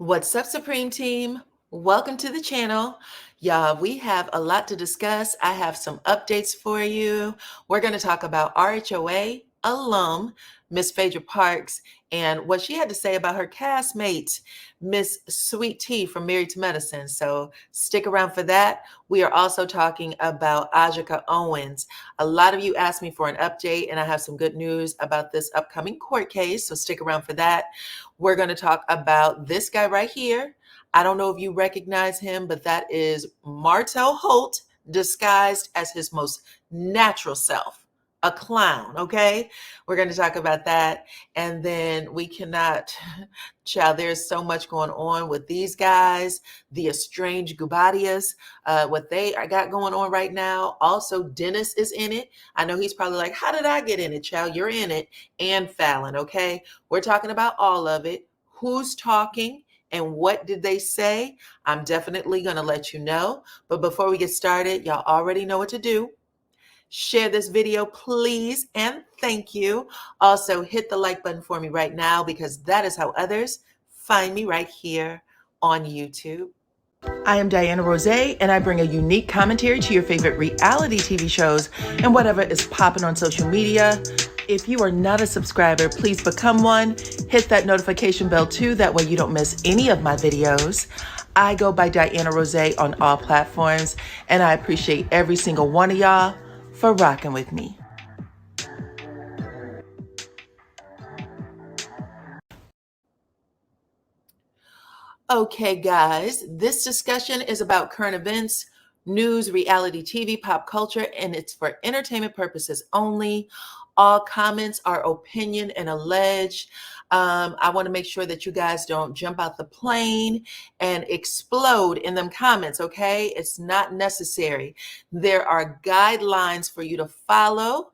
What's up, Supreme Team? Welcome to the channel. Y'all, we have a lot to discuss. I have some updates for you. We're going to talk about RHOA alum, Miss Phaedra Parks, and what she had to say about her castmate, Miss Sweet Tea from Married to Medicine. So stick around for that. We are also talking about Aika Owens. A lot of you asked me for an update, and I have some good news about this upcoming court case. So stick around for that. We're going to talk about this guy right here. I don't know if you recognize him, but that is Martell Holt disguised as his most natural self, a clown, okay? We're going to talk about that. And then we cannot, child, there's so much going on with these guys, the estranged Gubadias, what they got going on right now. Also, Dennis is in it. I know he's probably like, how did I get in it, child? You're in it. And Fallon, okay? We're talking about all of it. Who's talking? And what did they say? I'm definitely going to let you know. But before we get started, y'all already know what to do. Share this video, please, and thank you. Also, hit the like button for me right now because that is how others find me right here on YouTube. I am DYANAROZAY, and I bring a unique commentary to your favorite reality TV shows and whatever is popping on social media. If you are not a subscriber, please become one. Hit that notification bell too, that way you don't miss any of my videos. I go by DYANAROZAY on all platforms, and I appreciate every single one of y'all for rocking with me. Okay, guys, this discussion is about current events, news, reality TV, pop culture, and it's for entertainment purposes only. All comments are opinion and alleged. I want to make sure that you guys don't jump out the plane and explode in them comments, okay? It's not necessary. There are guidelines for you to follow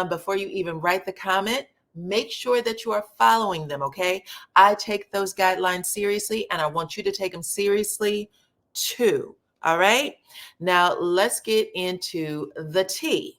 before you even write the comment. Make sure that you are following them, okay? I take those guidelines seriously, and I want you to take them seriously too, all right? Now, let's get into the tea.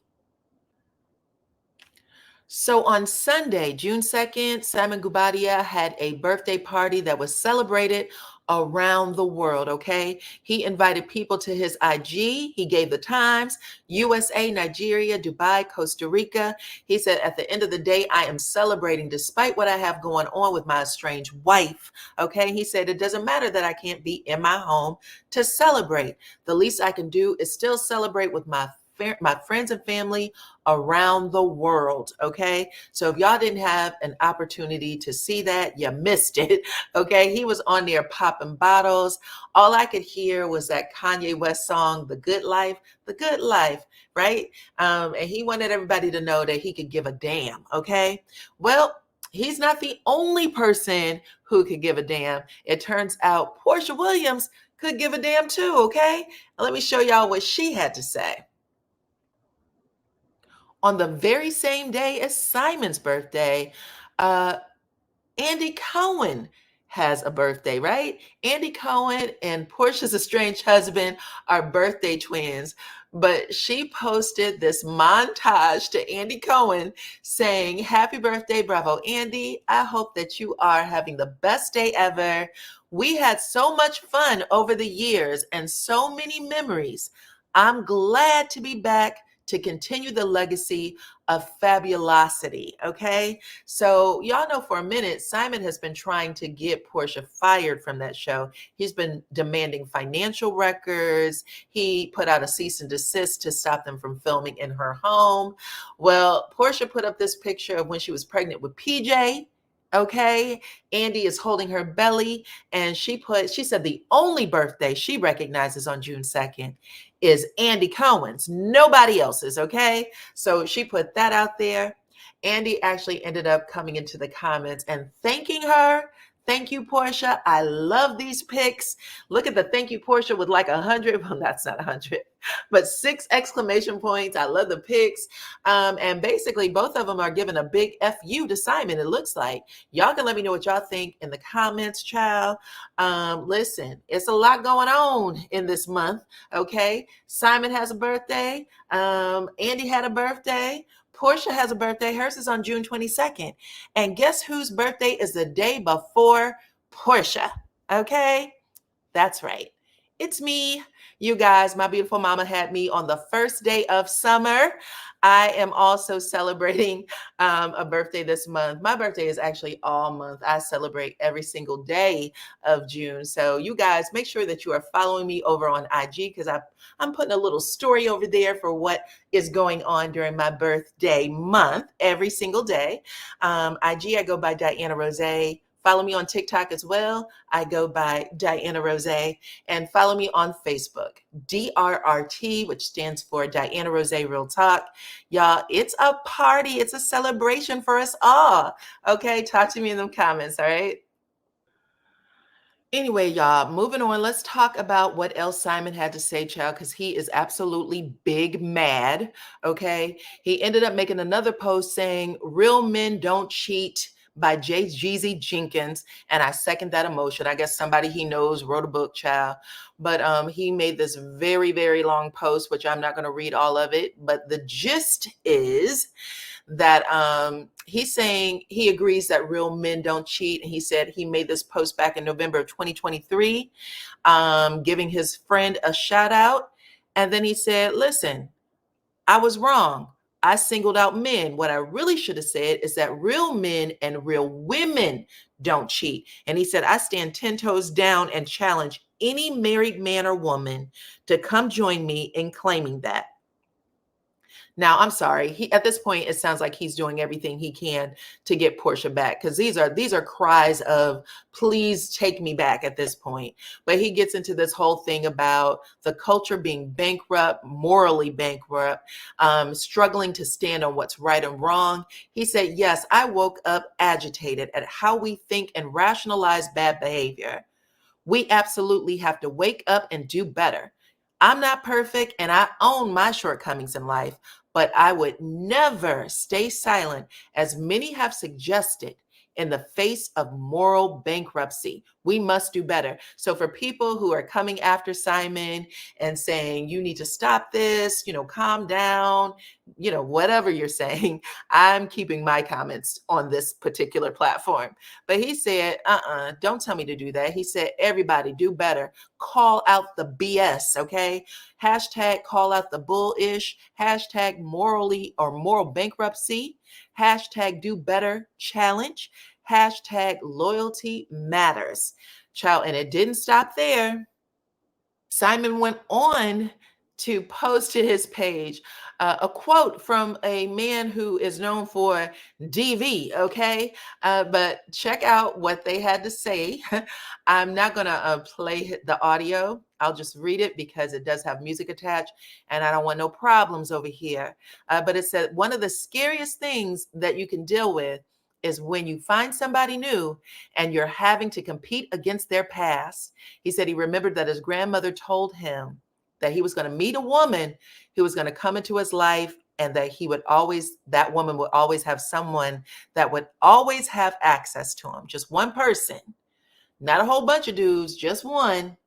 So on Sunday, June 2nd, Simon Guobadia had a birthday party that was celebrated around the world, okay? He invited people to his IG. He gave the times: USA, Nigeria, Dubai, Costa Rica. He said, at the end of the day, I am celebrating despite what I have going on with my estranged wife, okay? He said, it doesn't matter that I can't be in my home to celebrate. The least I can do is still celebrate with my friends and family around the world, okay? So if y'all didn't have an opportunity to see that, you missed it, okay? He was on there popping bottles. All I could hear was that Kanye West song, The Good Life, right? And he wanted everybody to know that he could give a damn, okay? Well, he's not the only person who could give a damn. It turns out Porsha Williams could give a damn too, okay? Let me show y'all what she had to say. On the very same day as Simon's birthday, Andy Cohen has a birthday, right? Andy Cohen and Portia's estranged husband are birthday twins, but she posted this montage to Andy Cohen saying, happy birthday, bravo, Andy. I hope that you are having the best day ever. We had so much fun over the years and so many memories. I'm glad to be back to continue the legacy of fabulosity, okay? So y'all know for a minute, Simon has been trying to get Porsha fired from that show. He's been demanding financial records. He put out a cease and desist to stop them from filming in her home. Well, Porsha put up this picture of when she was pregnant with PJ. Okay, Andy is holding her belly, and she said the only birthday she recognizes on June 2nd is Andy Cohen's, nobody else's, okay? So she put that out there. Andy actually ended up coming into the comments and thanking her. Thank you, Porsha. I love these pics. Look at the thank you, Porsha, with like 100. Well, that's not 100, but 6 exclamation points. I love the pics. And basically, both of them are giving a big FU to Simon, it looks like. Y'all can let me know what y'all think in the comments, child. Listen, it's a lot going on in this month, okay? Simon has a birthday. Andy had a birthday. Porsha has a birthday. Hers is on June 22nd. And guess whose birthday is the day before Porsha? Okay? That's right. It's me. You guys, my beautiful mama had me on the first day of summer. I am also celebrating a birthday this month. My birthday is actually all month. I celebrate every single day of June. So you guys, make sure that you are following me over on IG because I'm putting a little story over there for what is going on during my birthday month every single day. IG, I go by DYANAROZAY. Follow me on TikTok as well. I go by DYANAROZAY, and follow me on Facebook, DRRT, which stands for DYANAROZAY Real Talk. Y'all, it's a party. It's a celebration for us all. Okay, talk to me in the comments, all right? Anyway, y'all, moving on. Let's talk about what else Simon had to say, child, because he is absolutely big mad. Okay. He ended up making another post saying, "Real men don't cheat" by Jeezy Jenkins. And I second that emotion. I guess somebody he knows wrote a book, child. But he made this very, very long post, which I'm not going to read all of it. But the gist is that he's saying he agrees that real men don't cheat. And he said he made this post back in November of 2023, giving his friend a shout out. And then he said, "Listen, I was wrong. I singled out men. What I really should have said is that real men and real women don't cheat." And he said, "I stand 10 toes down and challenge any married man or woman to come join me in claiming that." Now, I'm sorry. He at this point, it sounds like he's doing everything he can to get Porsha back because these are cries of please take me back at this point. But he gets into this whole thing about the culture being bankrupt, morally bankrupt, struggling to stand on what's right and wrong. He said, "Yes, I woke up agitated at how we think and rationalize bad behavior. We absolutely have to wake up and do better. I'm not perfect and I own my shortcomings in life, but I would never stay silent, as many have suggested, in the face of moral bankruptcy. We must do better." So for people who are coming after Simon and saying, "You need to stop this, calm down," whatever you're saying, I'm keeping my comments on this particular platform. But he said, don't tell me to do that. He said, "Everybody do better. Call out the BS, okay? Hashtag call out the bullish. Hashtag morally or moral bankruptcy. Hashtag do better challenge. Hashtag loyalty matters." Child, and it didn't stop there. Simon went on to post to his page a quote from a man who is known for DV, okay? But check out what they had to say. I'm not going to play the audio. I'll just read it because it does have music attached and I don't want no problems over here. But it said, "One of the scariest things that you can deal with is when you find somebody new and you're having to compete against their past." He said he remembered that his grandmother told him that he was going to meet a woman who was going to come into his life and that woman would always have someone that would always have access to him. Just one person, not a whole bunch of dudes, just one.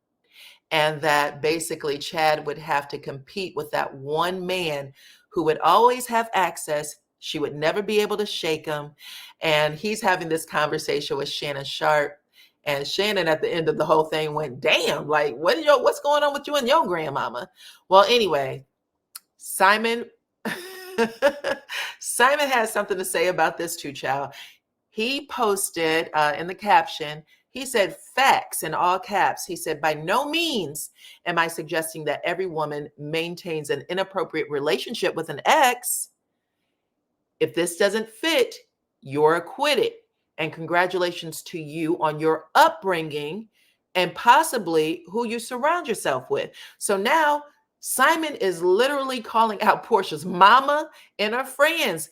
And that basically Chad would have to compete with that one man who would always have access. She would never be able to shake him. And he's having this conversation with Shannon Sharp. And Shannon at the end of the whole thing went, "Damn, like what's going on with you and your grandmama?" Well, anyway, Simon Simon has something to say about this too, child. He posted in the caption, he said, "Facts," in all caps. He said, "By no means am I suggesting that every woman maintains an inappropriate relationship with an ex. If this doesn't fit, you're acquitted. And congratulations to you on your upbringing and possibly who you surround yourself with." So now Simon is literally calling out Portia's mama and her friends.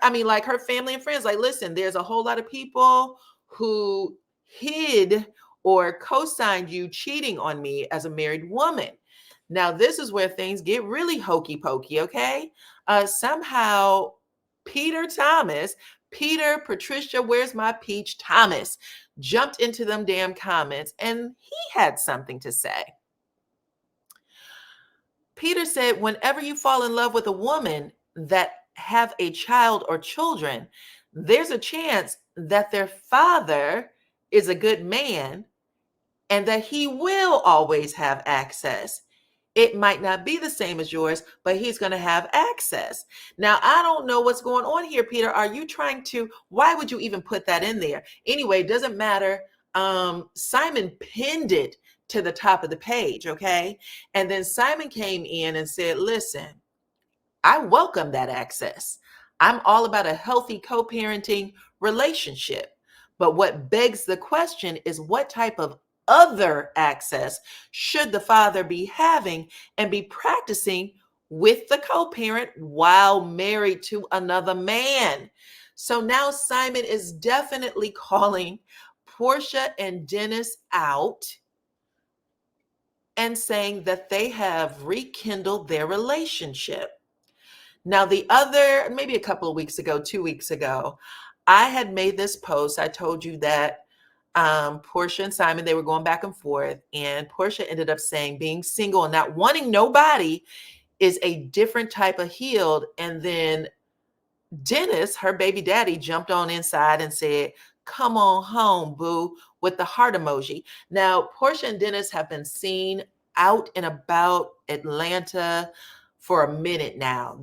Like her family and friends. Like, listen, there's a whole lot of people who hid or co-signed you cheating on me as a married woman. Now, this is where things get really hokey pokey, okay? Somehow Peter, Patricia, where's my peach, Thomas, jumped into them damn comments and he had something to say. Peter said, "Whenever you fall in love with a woman that have a child or children, there's a chance that their father is a good man and that he will always have access. It might not be the same as yours, but he's going to have access. Now, I don't know what's going on here, Peter. Are you trying to, why would you even put that in there? Anyway, it doesn't matter. Simon pinned it to the top of the page, okay? And then Simon came in and said, listen, I welcome that access. I'm all about a healthy co-parenting relationship. But what begs the question is, what type of other access should the father be having and be practicing with the co-parent while married to another man? So now Simon is definitely calling Porsha and Dennis out and saying that they have rekindled their relationship. Now, the other, maybe a couple of weeks ago, 2 weeks ago, I had made this post. I told you that Porsha and Simon, they were going back and forth, and Porsha ended up saying being single and not wanting nobody is a different type of healed. And then Dennis, her baby daddy, jumped on inside and said, come on home, boo, with the heart emoji. Now, Porsha and Dennis have been seen out and about Atlanta for a minute now.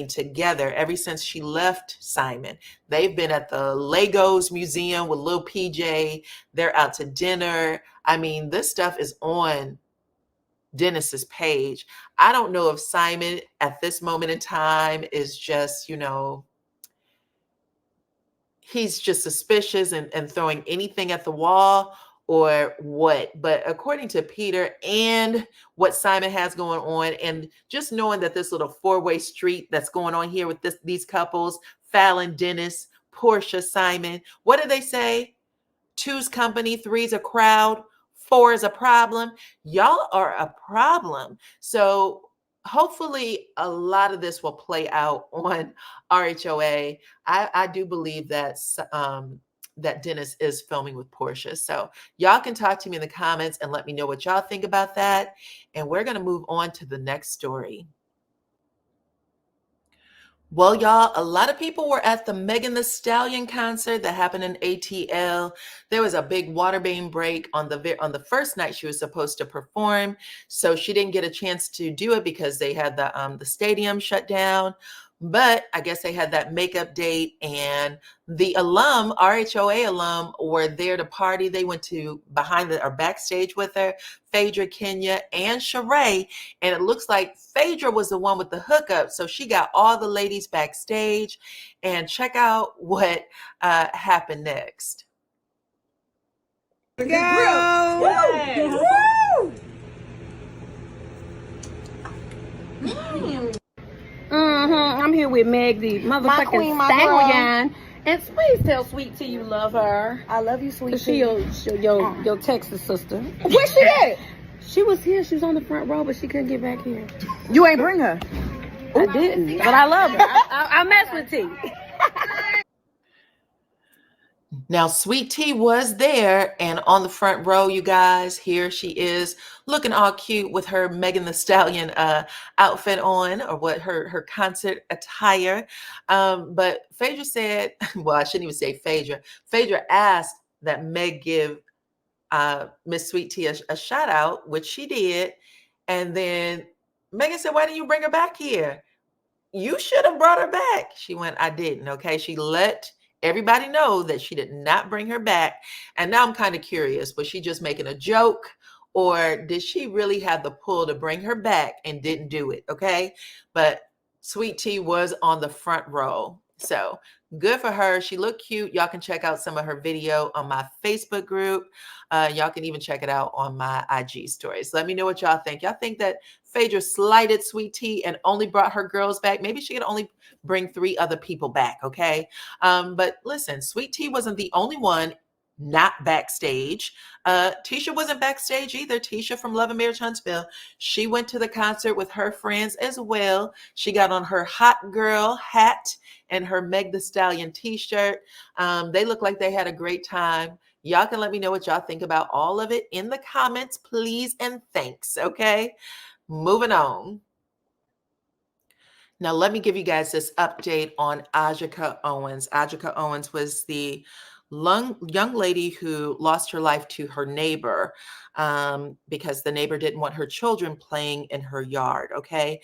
Together, ever since she left Simon. They've been at the Legos Museum with Lil PJ. They're out to dinner. This stuff is on Dennis's page. I don't know if Simon at this moment in time is just, he's just suspicious and throwing anything at the wall or what. But according to Peter and what Simon has going on, and just knowing that this little four-way street that's going on here with these couples, Fallon, Dennis, Porsha, Simon, what do they say? Two's company, three's a crowd, four is a problem. Y'all are a problem. So hopefully a lot of this will play out on RHOA. I do believe that that Dennis is filming with Porsha. So y'all can talk to me in the comments and let me know what y'all think about that. And we're going to move on to the next story. Well, y'all, a lot of people were at the Megan Thee Stallion concert that happened in ATL. There was a big water main break on the first night she was supposed to perform, so she didn't get a chance to do it because they had the stadium shut down. But I guess they had that makeup date, and the RHOA alum, were there to party. They went to backstage with her, Phaedra, Kenya, and Sheree. And it looks like Phaedra was the one with the hookup. So she got all the ladies backstage. And check out what happened next. Go! Woo! I'm here with Meg, the motherfucking stallion. And please tell Sweet Tea you love her. I love you, Sweet She Tea. your Texas sister. Where's she at? She was here. She was on the front row, but she couldn't get back here. You ain't bring her. I didn't, but I love her. I mess with T. Now, Sweet Tea was there, and on the front row, you guys, here she is looking all cute with her Megan Thee Stallion outfit on, or what her concert attire. But Phaedra said, well, I shouldn't even say Phaedra. Phaedra asked that Meg give Miss Sweet Tea a shout out, which she did. And then Megan said, why didn't you bring her back here? You should have brought her back. She went, I didn't. Okay. She let everybody know that she did not bring her back. And now I'm kind of curious, was she just making a joke, or did she really have the pull to bring her back and didn't do it? Okay. But Sweet Tea was on the front row. So good for her. She looked cute. Y'all can check out some of her video on my Facebook group. Y'all can even check it out on my IG stories. Let me know what y'all think. Y'all think that Phaedra slighted Sweet Tea and only brought her girls back? Maybe she could only bring 3 other people back, okay? But listen, Sweet Tea wasn't the only one not backstage. Tisha wasn't backstage either. Tisha from Love and Marriage Huntsville. She went to the concert with her friends as well. She got on her hot girl hat and her Meg Thee Stallion t-shirt. They look like they had a great time. Y'all can let me know what y'all think about all of it in the comments, please, and thanks, okay? Moving on. Now, let me give you guys this update on Aika Owens. Aika Owens was the young lady who lost her life to her neighbor because the neighbor didn't want her children playing in her yard. Okay.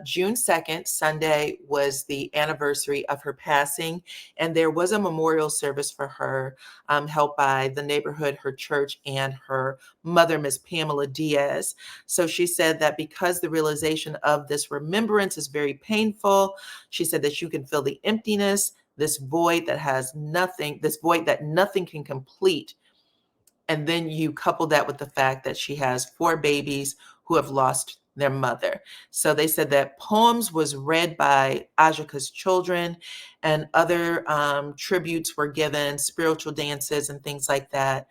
June 2nd, Sunday, was the anniversary of her passing, and there was a memorial service for her held by the neighborhood, her church, and her mother, Miss Pamela Diaz. So she said that because the realization of this remembrance is very painful, she said that you can feel the emptiness, this void that has nothing, this void that nothing can complete. And then you couple that with the fact that she has 4 babies who have lost their mother. So they said that poems was read by Ajika's children, and other tributes were given, spiritual dances and things like that.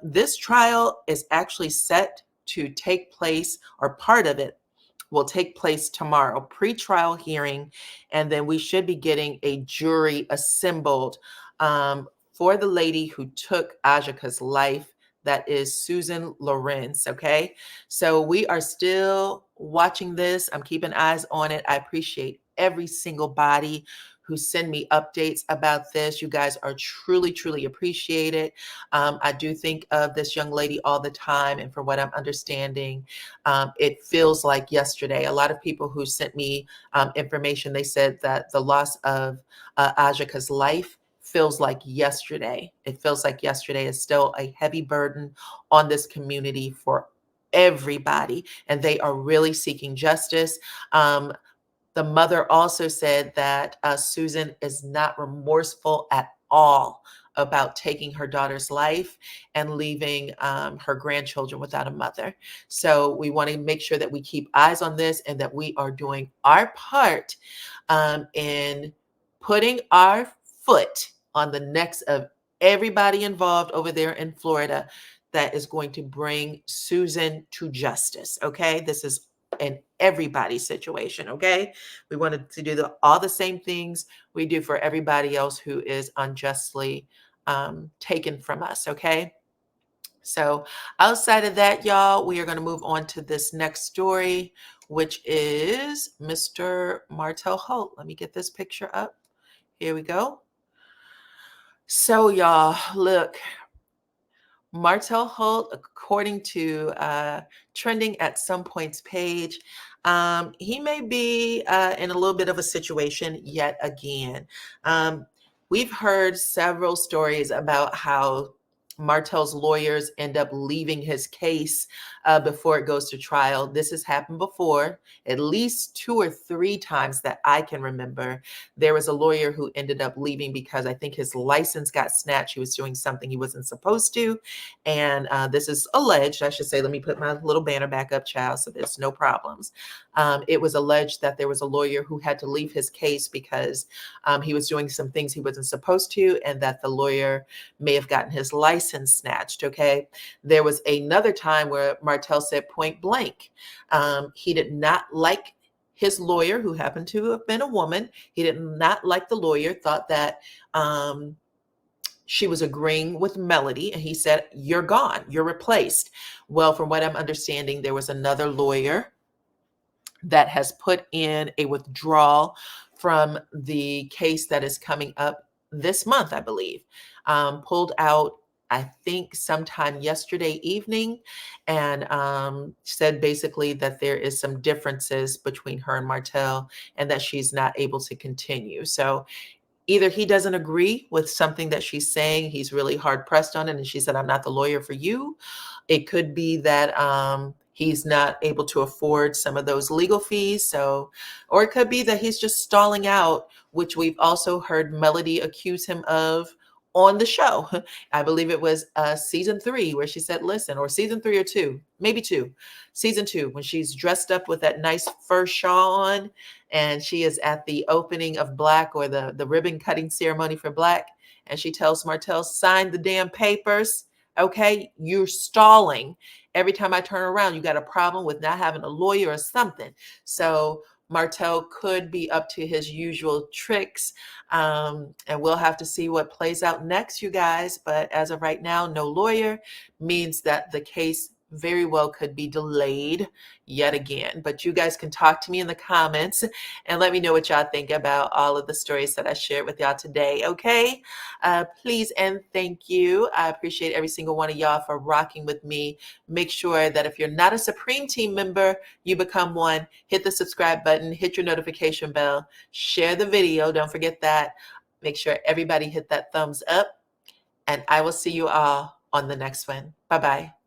This trial is actually set to take place, or part of it will take place tomorrow, pre-trial hearing, and then we should be getting a jury assembled for the lady who took Ajika's life. That is Susan Lorenz. Okay, so we are still watching this. I'm keeping eyes on it. I appreciate every single body who send me updates about this. You guys are truly, truly appreciated. I do think of this young lady all the time, and from what I'm understanding, it feels like yesterday. A lot of people who sent me information, they said that the loss of Ajika's life feels like yesterday. It feels like yesterday is still a heavy burden on this community for everybody, and they are really seeking justice. The mother also said that Susan is not remorseful at all about taking her daughter's life and leaving her grandchildren without a mother. So we want to make sure that we keep eyes on this and that we are doing our part in putting our foot on the necks of everybody involved over there in Florida that is going to bring Susan to justice. Okay, this is an everybody situation. Okay, we wanted to do all the same things we do for everybody else who is unjustly taken from us. Okay, so outside of that, y'all, we are going to move on to this next story, which is Mr. Martell Holt. Let me get this picture up. Here we go. So, y'all, look, Martell Holt, according to Trending at Some Points page, he may be in a little bit of a situation yet again. We've heard several stories about how Martell's lawyers end up leaving his case before it goes to trial. This has happened before, at least 2 or 3 times that I can remember. There was a lawyer who ended up leaving because I think his license got snatched. He was doing something he wasn't supposed to. And this is alleged, I should say. Let me put my little banner back up, child, so there's no problems. It was alleged that there was a lawyer who had to leave his case because he was doing some things he wasn't supposed to, and that the lawyer may have gotten his license snatched. Okay. There was another time where Martell said point blank, he did not like his lawyer, who happened to have been a woman. He did not like the lawyer, thought that she was agreeing with Melody, and he said, "You're gone, you're replaced." Well, from what I'm understanding, there was another lawyer that has put in a withdrawal from the case that is coming up this month, I believe. Pulled out, I think, sometime yesterday evening, and said basically that there is some differences between her and Martell, and that she's not able to continue. So either he doesn't agree with something that she's saying, he's really hard pressed on it, and she said, "I'm not the lawyer for you." It could be that he's not able to afford some of those legal fees. So, or it could be that he's just stalling out, which we've also heard Melody accuse him of on the show. I believe it was season 3 where she said, "Listen," or season 3 or 2, maybe 2, season 2, when she's dressed up with that nice fur shawl on, and she is at the opening of Black, or the ribbon cutting ceremony for Black. And she tells Martell, "Sign the damn papers. Okay, you're stalling. Every time I turn around, you got a problem with not having a lawyer or something." So Martell could be up to his usual tricks. And we'll have to see what plays out next, you guys. But as of right now, no lawyer means that the case very well could be delayed yet again. But you guys can talk to me in the comments and let me know what y'all think about all of the stories that I shared with y'all today, okay? Please and thank you. I appreciate every single one of y'all for rocking with me. Make sure that if you're not a Supreme Team member, you become one. Hit the subscribe button, hit your notification bell, share the video. Don't forget that. Make sure everybody hit that thumbs up, and I will see you all on the next one. Bye-bye.